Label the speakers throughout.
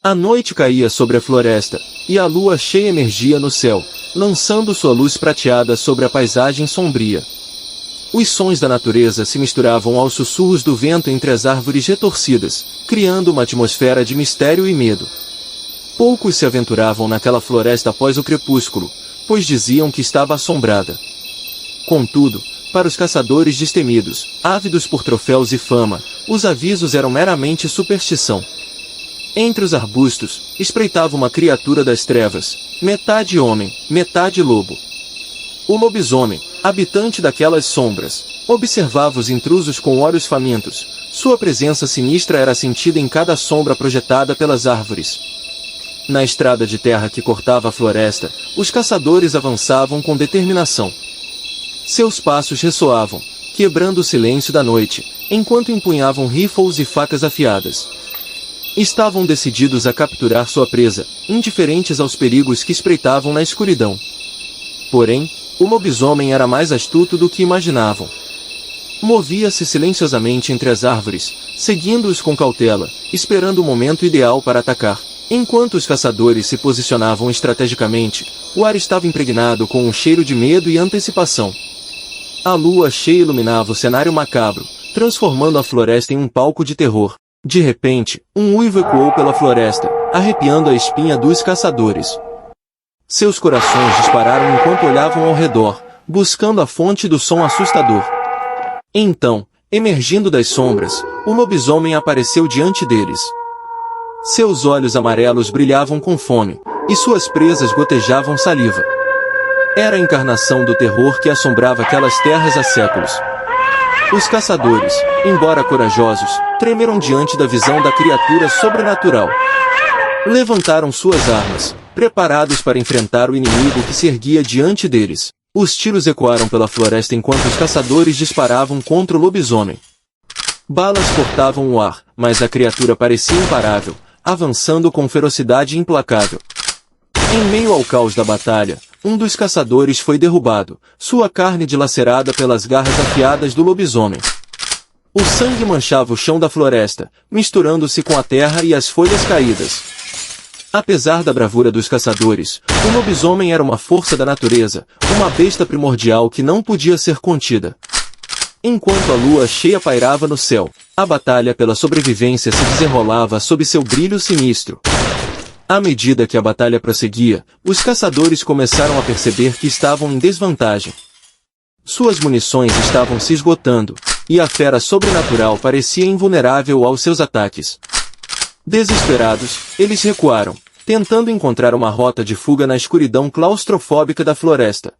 Speaker 1: A noite caía sobre a floresta, e a lua cheia emergia no céu, lançando sua luz prateada sobre a paisagem sombria. Os sons da natureza se misturavam aos sussurros do vento entre as árvores retorcidas, criando uma atmosfera de mistério e medo. Poucos se aventuravam naquela floresta após o crepúsculo, pois diziam que estava assombrada. Contudo, para os caçadores destemidos, ávidos por troféus e fama, os avisos eram meramente superstição. Entre os arbustos, espreitava uma criatura das trevas, metade homem, metade lobo. O lobisomem, habitante daquelas sombras, observava os intrusos com olhos famintos. Sua presença sinistra era sentida em cada sombra projetada pelas árvores. Na estrada de terra que cortava a floresta, os caçadores avançavam com determinação. Seus passos ressoavam, quebrando o silêncio da noite, enquanto empunhavam rifles e facas afiadas. Estavam decididos a capturar sua presa, indiferentes aos perigos que espreitavam na escuridão. Porém, o lobisomem era mais astuto do que imaginavam. Movia-se silenciosamente entre as árvores, seguindo-os com cautela, esperando o momento ideal para atacar. Enquanto os caçadores se posicionavam estrategicamente, o ar estava impregnado com um cheiro de medo e antecipação. A lua cheia iluminava o cenário macabro, transformando a floresta em um palco de terror. De repente, um uivo ecoou pela floresta, arrepiando a espinha dos caçadores. Seus corações dispararam enquanto olhavam ao redor, buscando a fonte do som assustador. Então, emergindo das sombras, o lobisomem apareceu diante deles. Seus olhos amarelos brilhavam com fome, e suas presas gotejavam saliva. Era a encarnação do terror que assombrava aquelas terras há séculos. Os caçadores, embora corajosos, tremeram diante da visão da criatura sobrenatural. Levantaram suas armas, preparados para enfrentar o inimigo que se erguia diante deles. Os tiros ecoaram pela floresta enquanto os caçadores disparavam contra o lobisomem. Balas cortavam o ar, mas a criatura parecia imparável, avançando com ferocidade implacável. Em meio ao caos da batalha, um dos caçadores foi derrubado, sua carne dilacerada pelas garras afiadas do lobisomem. O sangue manchava o chão da floresta, misturando-se com a terra e as folhas caídas. Apesar da bravura dos caçadores, o lobisomem era uma força da natureza, uma besta primordial que não podia ser contida. Enquanto a lua cheia pairava no céu, a batalha pela sobrevivência se desenrolava sob seu brilho sinistro. À medida que a batalha prosseguia, os caçadores começaram a perceber que estavam em desvantagem. Suas munições estavam se esgotando, e a fera sobrenatural parecia invulnerável aos seus ataques. Desesperados, eles recuaram, tentando encontrar uma rota de fuga na escuridão claustrofóbica da floresta.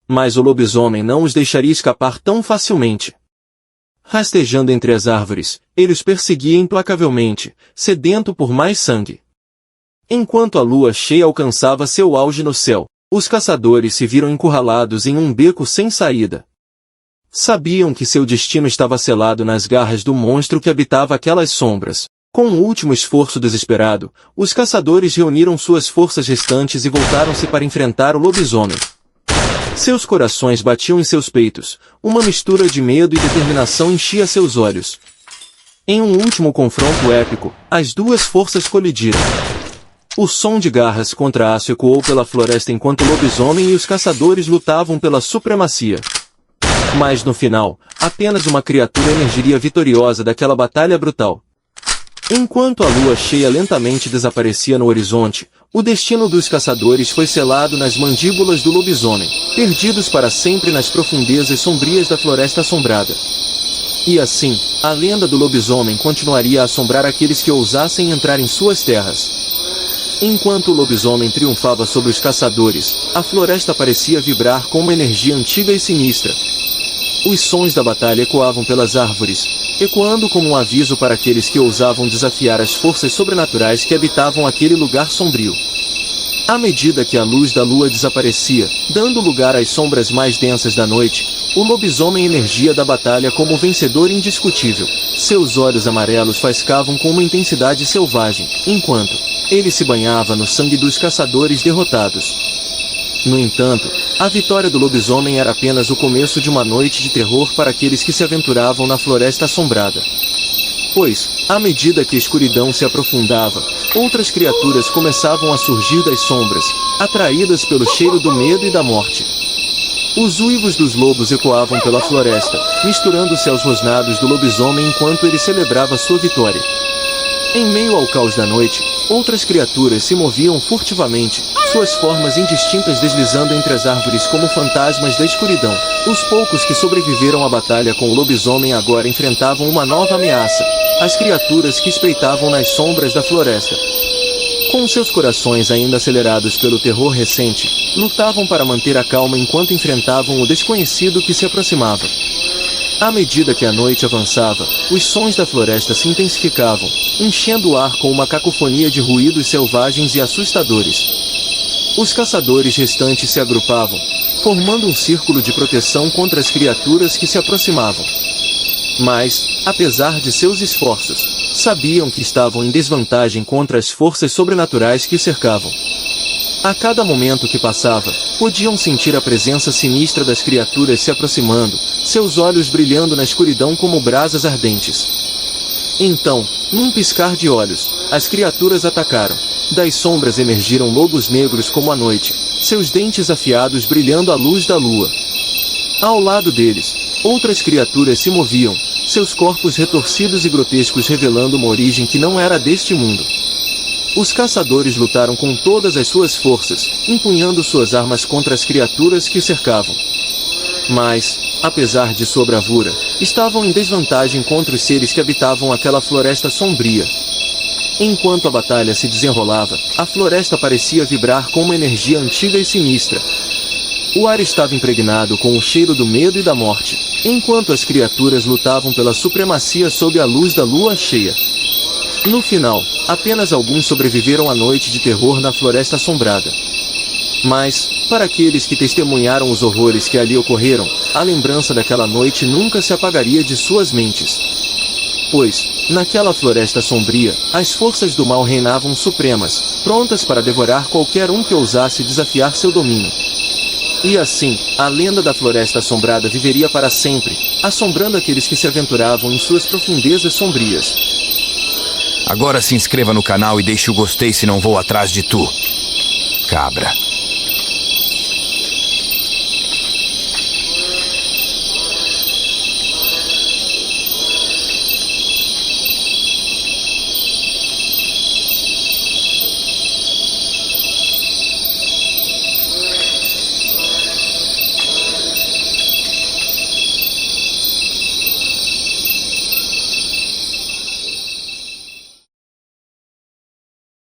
Speaker 1: Mas o lobisomem não os deixaria escapar tão facilmente. Rastejando entre as árvores, ele os perseguia implacavelmente, sedento por mais sangue. Enquanto a lua cheia alcançava seu auge no céu, os caçadores se viram encurralados em um beco sem saída. Sabiam que seu destino estava selado nas garras do monstro que habitava aquelas sombras. Com um último esforço desesperado, os caçadores reuniram suas forças restantes e voltaram-se para enfrentar o lobisomem. Seus corações batiam em seus peitos, uma mistura de medo e determinação enchia seus olhos. Em um último confronto épico, as duas forças colidiram. O som de garras contra aço ecoou pela floresta enquanto o lobisomem e os caçadores lutavam pela supremacia. Mas no final, apenas uma criatura emergiria vitoriosa daquela batalha brutal. Enquanto a lua cheia lentamente desaparecia no horizonte, o destino dos caçadores foi selado nas mandíbulas do lobisomem, perdidos para sempre nas profundezas sombrias da floresta assombrada. E assim, a lenda do lobisomem continuaria a assombrar aqueles que ousassem entrar em suas terras. Enquanto o lobisomem triunfava sobre os caçadores, a floresta parecia vibrar com uma energia antiga e sinistra. Os sons da batalha ecoavam pelas árvores, ecoando como um aviso para aqueles que ousavam desafiar as forças sobrenaturais que habitavam aquele lugar sombrio. À medida que a luz da lua desaparecia, dando lugar às sombras mais densas da noite, o lobisomem emergia da batalha como vencedor indiscutível. Seus olhos amarelos faiscavam com uma intensidade selvagem, enquanto ele se banhava no sangue dos caçadores derrotados. No entanto, a vitória do lobisomem era apenas o começo de uma noite de terror para aqueles que se aventuravam na floresta assombrada. Pois, à medida que a escuridão se aprofundava, outras criaturas começavam a surgir das sombras, atraídas pelo cheiro do medo e da morte. Os uivos dos lobos ecoavam pela floresta, misturando-se aos rosnados do lobisomem enquanto ele celebrava sua vitória. Em meio ao caos da noite, outras criaturas se moviam furtivamente, suas formas indistintas deslizando entre as árvores como fantasmas da escuridão. Os poucos que sobreviveram à batalha com o lobisomem agora enfrentavam uma nova ameaça: as criaturas que espreitavam nas sombras da floresta. Com seus corações ainda acelerados pelo terror recente, lutavam para manter a calma enquanto enfrentavam o desconhecido que se aproximava. À medida que a noite avançava, os sons da floresta se intensificavam, enchendo o ar com uma cacofonia de ruídos selvagens e assustadores. Os caçadores restantes se agrupavam, formando um círculo de proteção contra as criaturas que se aproximavam. Mas, apesar de seus esforços, sabiam que estavam em desvantagem contra as forças sobrenaturais que os cercavam. A cada momento que passava, podiam sentir a presença sinistra das criaturas se aproximando, seus olhos brilhando na escuridão como brasas ardentes. Então, num piscar de olhos, as criaturas atacaram. Das sombras emergiram lobos negros como a noite, seus dentes afiados brilhando à luz da lua. Ao lado deles, outras criaturas se moviam, seus corpos retorcidos e grotescos revelando uma origem que não era deste mundo. Os caçadores lutaram com todas as suas forças, empunhando suas armas contra as criaturas que o cercavam. Mas, apesar de sua bravura, estavam em desvantagem contra os seres que habitavam aquela floresta sombria. Enquanto a batalha se desenrolava, a floresta parecia vibrar com uma energia antiga e sinistra. O ar estava impregnado com o cheiro do medo e da morte, enquanto as criaturas lutavam pela supremacia sob a luz da lua cheia. No final, apenas alguns sobreviveram à noite de terror na floresta assombrada. Mas, para aqueles que testemunharam os horrores que ali ocorreram, a lembrança daquela noite nunca se apagaria de suas mentes. Pois, naquela floresta sombria, as forças do mal reinavam supremas, prontas para devorar qualquer um que ousasse desafiar seu domínio. E assim, a lenda da floresta assombrada viveria para sempre, assombrando aqueles que se aventuravam em suas profundezas sombrias.
Speaker 2: Agora se inscreva no canal e deixe o gostei se não vou atrás de tu, cabra.